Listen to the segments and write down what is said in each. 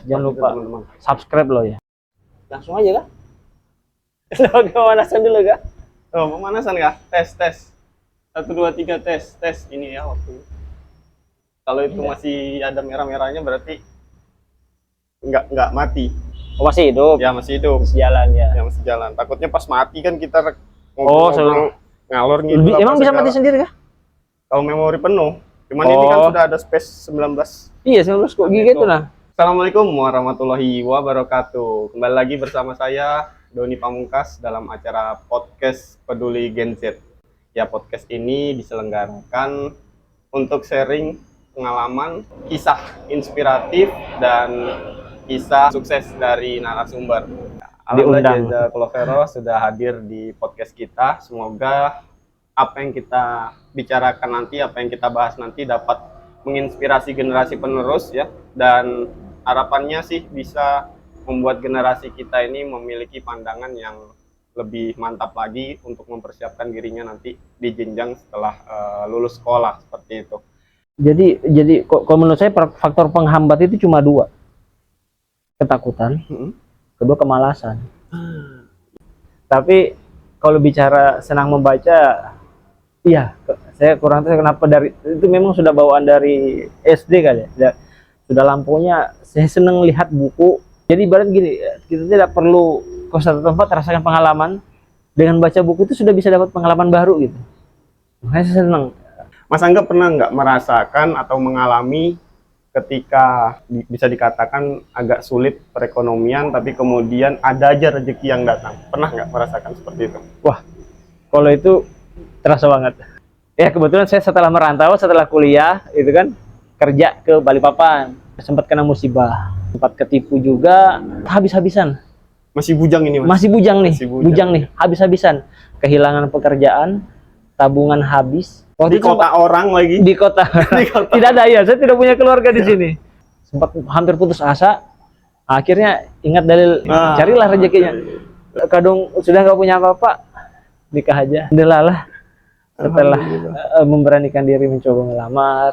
Jangan lupa teman-teman. subscribe lo ya. Langsung aja kah? Pemanasan dulu kah? Oh, pemanasan kah? Tes. 1, 2, 3 tes. Ini ya waktu. Kalau itu masih ada merah-merahnya berarti nggak mati. Oh, masih hidup. Ya masih hidup. Masih jalan ya. Ya masih jalan. Takutnya pas mati kan kita ngobrol ngalor gitu. Emang bisa mati sendiri kah? Kalau memori penuh. Cuman ini kan sudah ada space 19. Iya, 19 kok gigi itu nah. Assalamualaikum warahmatullahi wabarakatuh. Kembali lagi bersama saya Doni Pamungkas dalam acara podcast Peduli Gen Z. Ya, podcast ini diselenggarakan untuk sharing pengalaman, kisah inspiratif dan kisah sukses dari narasumber. Alhamdulillah Jazakallahu sudah hadir di podcast kita. Semoga apa yang kita bicarakan nanti, apa yang kita bahas nanti dapat menginspirasi generasi penerus ya, dan harapannya sih bisa membuat generasi kita ini memiliki pandangan yang lebih mantap lagi untuk mempersiapkan dirinya nanti di jenjang setelah lulus sekolah seperti itu. Jadi kalau menurut saya faktor penghambat itu cuma 2. Ketakutan, kedua kemalasan. Tapi kalau bicara senang membaca, iya, saya kurang tahu kenapa dari itu, memang sudah bawaan dari SD kali ya. Sudah lampunya saya senang lihat buku. Jadi ibarat gini, kita tidak perlu ke satu tempat rasakan pengalaman, dengan baca buku itu sudah bisa dapat pengalaman baru gitu. Makanya saya senang. Mas Angga pernah nggak merasakan atau mengalami ketika bisa dikatakan agak sulit perekonomian, tapi kemudian ada aja rezeki yang datang? Pernah nggak merasakan seperti itu? Wah, kalau itu terasa banget. Ya kebetulan saya setelah merantau, setelah kuliah itu kan kerja ke Balikpapan, sempat kena musibah, sempat ketipu juga, habis-habisan. Masih bujang ini, Mas? Masih bujang nih, bujang nih, habis-habisan, kehilangan pekerjaan, tabungan habis. Di kota orang lagi? Di kota. Tidak ada ya, saya tidak punya keluarga di sini. Sempat hampir putus asa. Akhirnya ingat dalil, carilah rezekinya. Kadang sudah nggak punya apa-apa, nikah aja. Alhamdulillah, setelah memberanikan diri mencoba melamar,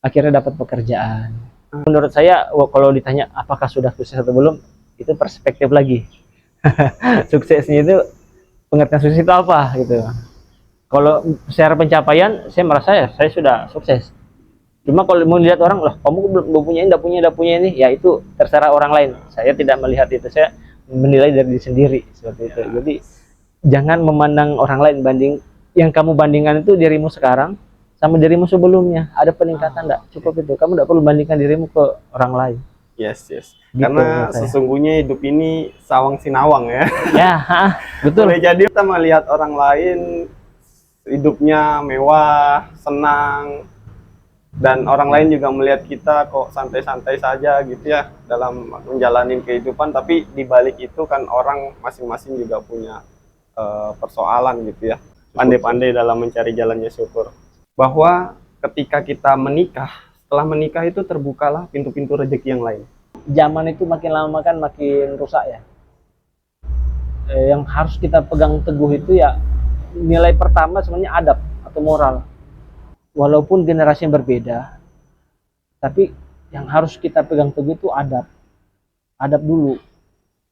akhirnya dapat pekerjaan. Menurut saya, kalau ditanya apakah sudah sukses atau belum, itu perspektif lagi. Suksesnya itu, pengertian sukses itu apa gitu. Kalau secara pencapaian, saya merasa ya saya sudah sukses. Cuma kalau mau lihat orang, loh kamu belum punya ini, tidak punya ini, ya itu terserah orang lain. Saya tidak melihat itu, saya menilai dari diri sendiri seperti itu. Jadi jangan memandang orang lain, yang kamu bandingkan itu dirimu sekarang sama dirimu sebelumnya. Ada peningkatan enggak? Cukup itu. Kamu tidak perlu bandingkan dirimu ke orang lain. Yes. Gitu, karena sesungguhnya hidup ini sawang sinawang ya. Ya, betul. Boleh jadi kita melihat orang lain hidupnya mewah, senang, dan orang lain juga melihat kita kok santai-santai saja gitu ya dalam menjalani kehidupan, tapi di balik itu kan orang masing-masing juga punya persoalan gitu ya. Pandai-pandai dalam mencari jalannya syukur. Bahwa ketika kita menikah, setelah menikah itu terbukalah pintu-pintu rezeki yang lain. Zaman itu makin lama kan makin rusak ya. Yang harus kita pegang teguh itu ya nilai pertama sebenarnya adab atau moral. Walaupun generasi yang berbeda, tapi yang harus kita pegang teguh itu adab. Adab dulu,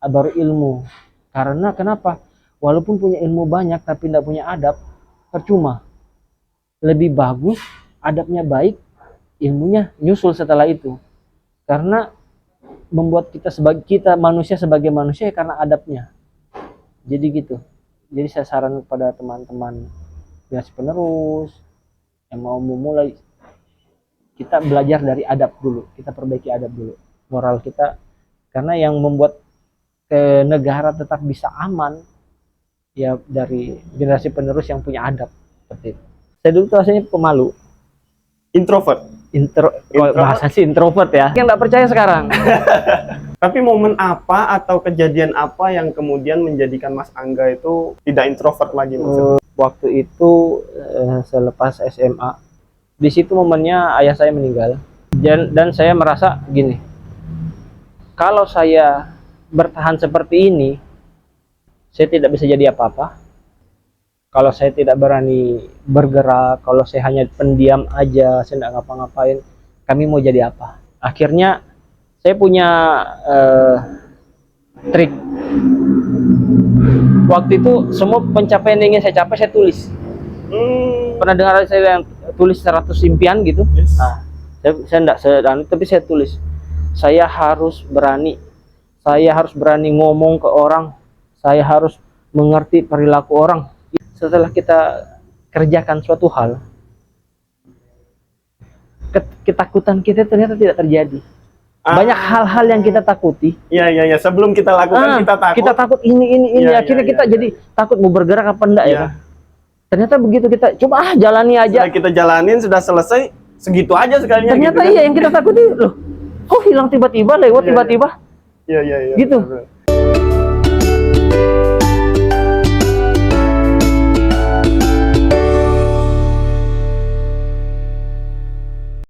baru ilmu. Karena kenapa? Walaupun punya ilmu banyak tapi tidak punya adab, percuma. Lebih bagus adabnya baik, ilmunya nyusul setelah itu. Karena membuat kita manusia sebagai manusia karena adabnya. Jadi gitu. Jadi saya saran kepada teman-teman generasi penerus yang mau memulai, kita belajar dari adab dulu, kita perbaiki adab dulu, moral kita, karena yang membuat negara tetap bisa aman ya dari generasi penerus yang punya adab seperti itu. Saya dulu tuh rasanya pemalu, introvert. Bahasa sih introvert ya, yang nggak percaya sekarang. Tapi momen apa atau kejadian apa yang kemudian menjadikan Mas Angga itu tidak introvert lagi? Waktu itu selepas SMA, di situ momennya ayah saya meninggal, dan saya merasa gini, kalau saya bertahan seperti ini, saya tidak bisa jadi apa-apa. Kalau saya tidak berani bergerak, kalau saya hanya pendiam aja, saya tidak ngapa-ngapain, kami mau jadi apa? Akhirnya Saya punya trik. Waktu itu semua pencapaian yang ingin saya capai saya tulis. Pernah dengar saya yang tulis 100 impian gitu? Yes. Nah, saya enggak sedang, tapi saya tulis. Saya harus berani. Saya harus berani ngomong ke orang. Saya harus mengerti perilaku orang. Setelah kita kerjakan suatu hal, ketakutan kita ternyata tidak terjadi. Banyak hal-hal yang kita takuti. Iya. Sebelum kita lakukan kita takut. Kita takut ini. Iya, Akhirnya iya, kita iya. jadi takut mau bergerak apa enggak ya Iya. kan? Ternyata begitu kita coba jalani aja. Sudah kita jalanin, sudah selesai, segitu aja sekalinya. Ternyata gitu, iya yang kita takuti loh. Kok hilang tiba-tiba, lewat Iya, tiba-tiba. Iya. Gitu. Benar.